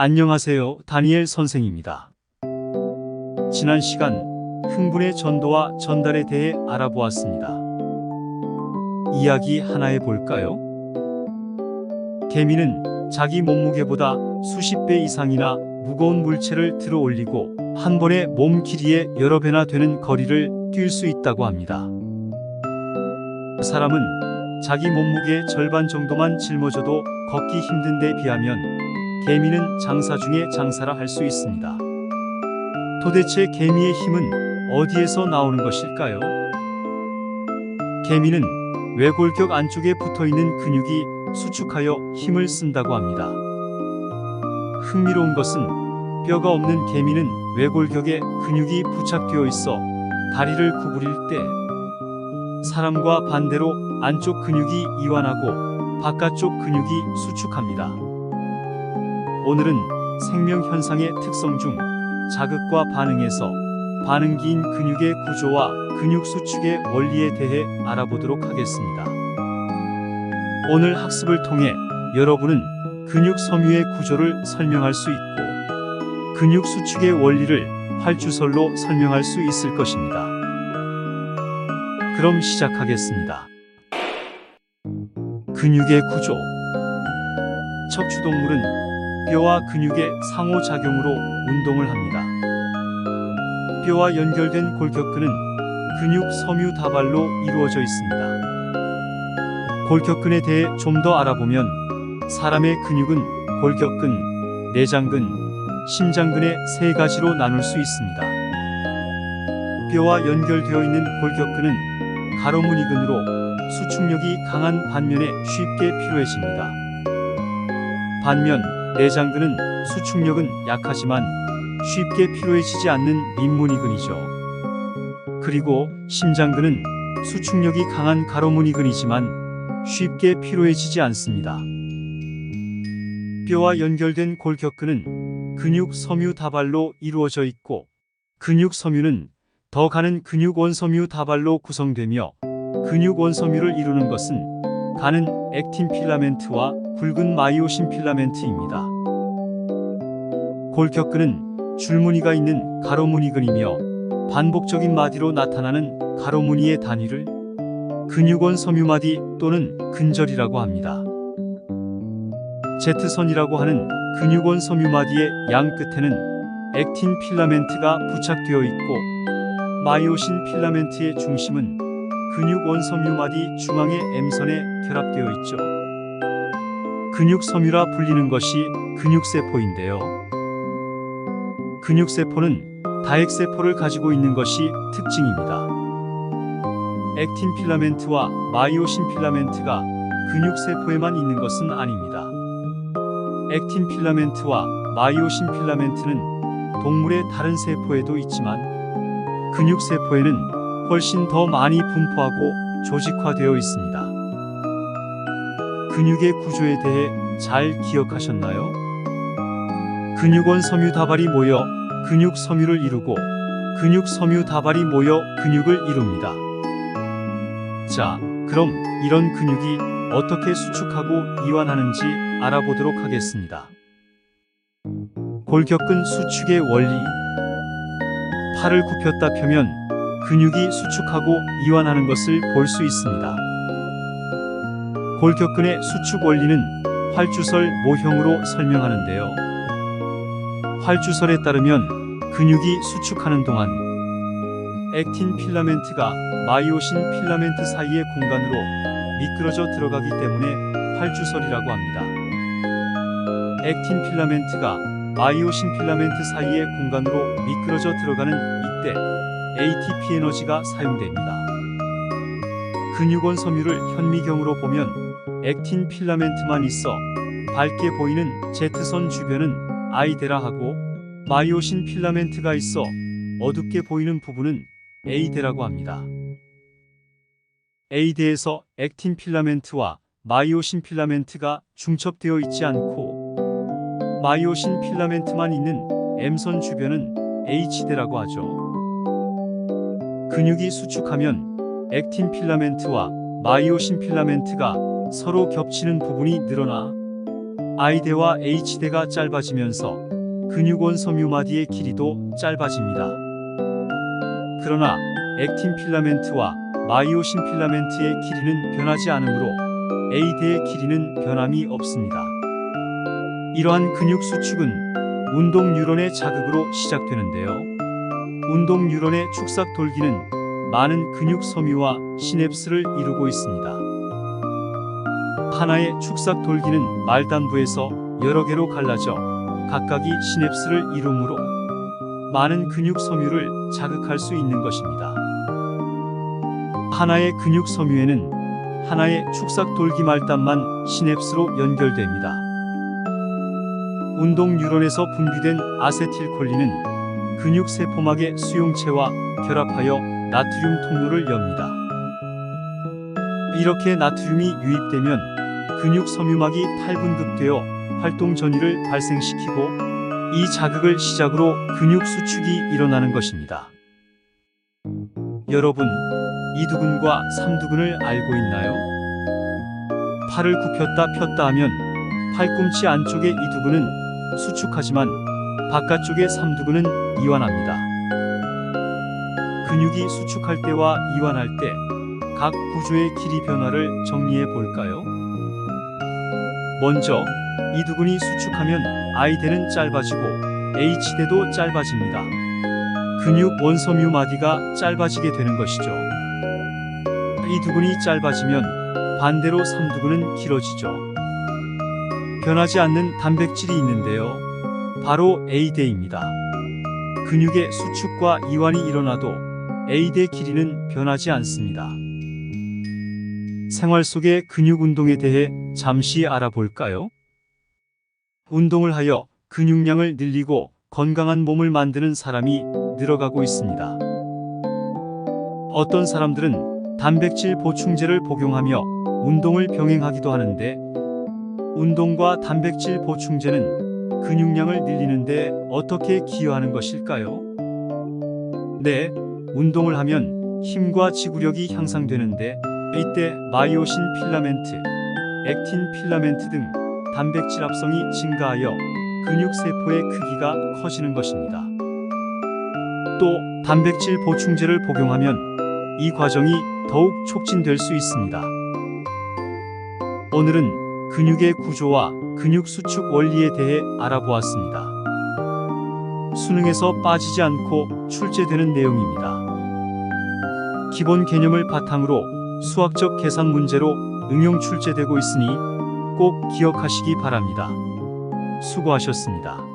안녕하세요. 다니엘 선생입니다. 지난 시간 흥분의 전도와 전달에 대해 알아보았습니다. 이야기 하나 해볼까요? 개미는 자기 몸무게보다 수십 배 이상이나 무거운 물체를 들어 올리고 한 번에 몸 길이의 여러 배나 되는 거리를 뛸 수 있다고 합니다. 사람은 자기 몸무게의 절반 정도만 짊어져도 걷기 힘든 데 비하면 개미는 장사 중에 장사라 할 수 있습니다. 도대체 개미의 힘은 어디에서 나오는 것일까요? 개미는 외골격 안쪽에 붙어있는 근육이 수축하여 힘을 쓴다고 합니다. 흥미로운 것은 뼈가 없는 개미는 외골격에 근육이 부착되어 있어 다리를 구부릴 때 사람과 반대로 안쪽 근육이 이완하고 바깥쪽 근육이 수축합니다. 오늘은 생명현상의 특성 중 자극과 반응에서 반응기인 근육의 구조와 근육 수축의 원리에 대해 알아보도록 하겠습니다. 오늘 학습을 통해 여러분은 근육 섬유의 구조를 설명할 수 있고 근육 수축의 원리를 활주설로 설명할 수 있을 것입니다. 그럼 시작하겠습니다. 근육의 구조. 척추동물은 뼈와 근육의 상호작용으로 운동을 합니다. 뼈와 연결된 골격근은 근육 섬유 다발로 이루어져 있습니다. 골격근에 대해 좀 더 알아보면 사람의 근육은 골격근, 내장근, 심장근의 세 가지로 나눌 수 있습니다. 뼈와 연결되어 있는 골격근은 가로무늬근으로 수축력이 강한 반면에 쉽게 피로해집니다. 반면 내장근은 수축력은 약하지만 쉽게 피로해지지 않는 민무늬근이죠. 그리고 심장근은 수축력이 강한 가로무늬근이지만 쉽게 피로해지지 않습니다. 뼈와 연결된 골격근은 근육 섬유 다발로 이루어져 있고 근육 섬유는 더 가는 근육 원섬유 다발로 구성되며 근육 원섬유를 이루는 것은 가는 액틴 필라멘트와 굵은 마이오신 필라멘트입니다. 골격근은 줄무늬가 있는 가로무늬근이며 반복적인 마디로 나타나는 가로무늬의 단위를 근육원 섬유마디 또는 근절이라고 합니다. Z선이라고 하는 근육원 섬유마디의 양 끝에는 액틴 필라멘트가 부착되어 있고 마이오신 필라멘트의 중심은 근육 원섬유마디 중앙의 M선에 결합되어 있죠. 근육섬유라 불리는 것이 근육세포인데요. 근육세포는 다핵세포를 가지고 있는 것이 특징입니다. 액틴 필라멘트와 마이오신 필라멘트가 근육세포에만 있는 것은 아닙니다. 액틴 필라멘트와 마이오신 필라멘트는 동물의 다른 세포에도 있지만 근육세포에는 훨씬 더 많이 분포하고 조직화되어 있습니다. 근육의 구조에 대해 잘 기억하셨나요? 근육원 섬유 다발이 모여 근육 섬유를 이루고 근육 섬유 다발이 모여 근육을 이룹니다. 자, 그럼 이런 근육이 어떻게 수축하고 이완하는지 알아보도록 하겠습니다. 골격근 수축의 원리. 팔을 굽혔다 펴면 근육이 수축하고 이완하는 것을 볼 수 있습니다. 골격근의 수축 원리는 활주설 모형으로 설명하는데요. 활주설에 따르면 근육이 수축하는 동안 액틴 필라멘트가 마이오신 필라멘트 사이의 공간으로 미끄러져 들어가기 때문에 활주설이라고 합니다. 액틴 필라멘트가 마이오신 필라멘트 사이의 공간으로 미끄러져 들어가는 이때 ATP 에너지가 사용됩니다. 근육원 섬유를 현미경으로 보면 액틴 필라멘트만 있어 밝게 보이는 Z선 주변은 I대라 하고 마이오신 필라멘트가 있어 어둡게 보이는 부분은 A대라고 합니다. A대에서 액틴 필라멘트와 마이오신 필라멘트가 중첩되어 있지 않고 마이오신 필라멘트만 있는 M선 주변은 H대라고 하죠. 근육이 수축하면 액틴 필라멘트와 마이오신 필라멘트가 서로 겹치는 부분이 늘어나 I대와 H대가 짧아지면서 근육원 섬유마디의 길이도 짧아집니다. 그러나 액틴 필라멘트와 마이오신 필라멘트의 길이는 변하지 않으므로 A대의 길이는 변함이 없습니다. 이러한 근육 수축은 운동 뉴런의 자극으로 시작되는데요. 운동 뉴런의 축삭 돌기는 많은 근육 섬유와 시냅스를 이루고 있습니다. 하나의 축삭 돌기는 말단부에서 여러 개로 갈라져 각각이 시냅스를 이루므로 많은 근육 섬유를 자극할 수 있는 것입니다. 하나의 근육 섬유에는 하나의 축삭 돌기 말단만 시냅스로 연결됩니다. 운동 뉴런에서 분비된 아세틸콜린은 근육 세포막의 수용체와 결합하여 나트륨 통로를 엽니다. 이렇게 나트륨이 유입되면 근육 섬유막이 탈분급되어 활동 전이를 발생시키고 이 자극을 시작으로 근육 수축이 일어나는 것입니다. 여러분, 이두근과 삼두근을 알고 있나요? 팔을 굽혔다 폈다 하면 팔꿈치 안쪽의 이두근은 수축하지만 바깥쪽의 삼두근은 이완합니다. 근육이 수축할 때와 이완할 때 각 구조의 길이 변화를 정리해 볼까요? 먼저 이두근이 수축하면 I대는 짧아지고 H대도 짧아집니다. 근육 원섬유 마디가 짧아지게 되는 것이죠. 이두근이 짧아지면 반대로 삼두근은 길어지죠. 변하지 않는 단백질이 있는데요. 바로 A대입니다. 근육의 수축과 이완이 일어나도 A대 길이는 변하지 않습니다. 생활 속의 근육 운동에 대해 잠시 알아볼까요? 운동을 하여 근육량을 늘리고 건강한 몸을 만드는 사람이 늘어가고 있습니다. 어떤 사람들은 단백질 보충제를 복용하며 운동을 병행하기도 하는데, 운동과 단백질 보충제는 근육량을 늘리는데 어떻게 기여하는 것일까요? 네, 운동을 하면 힘과 지구력이 향상되는데, 이때 마이오신 필라멘트, 액틴 필라멘트 등 단백질 합성이 증가하여 근육 세포의 크기가 커지는 것입니다. 또 단백질 보충제를 복용하면 이 과정이 더욱 촉진될 수 있습니다. 오늘은 근육의 구조와 근육 수축 원리에 대해 알아보았습니다. 수능에서 빠지지 않고 출제되는 내용입니다. 기본 개념을 바탕으로 수학적 계산 문제로 응용 출제되고 있으니 꼭 기억하시기 바랍니다. 수고하셨습니다.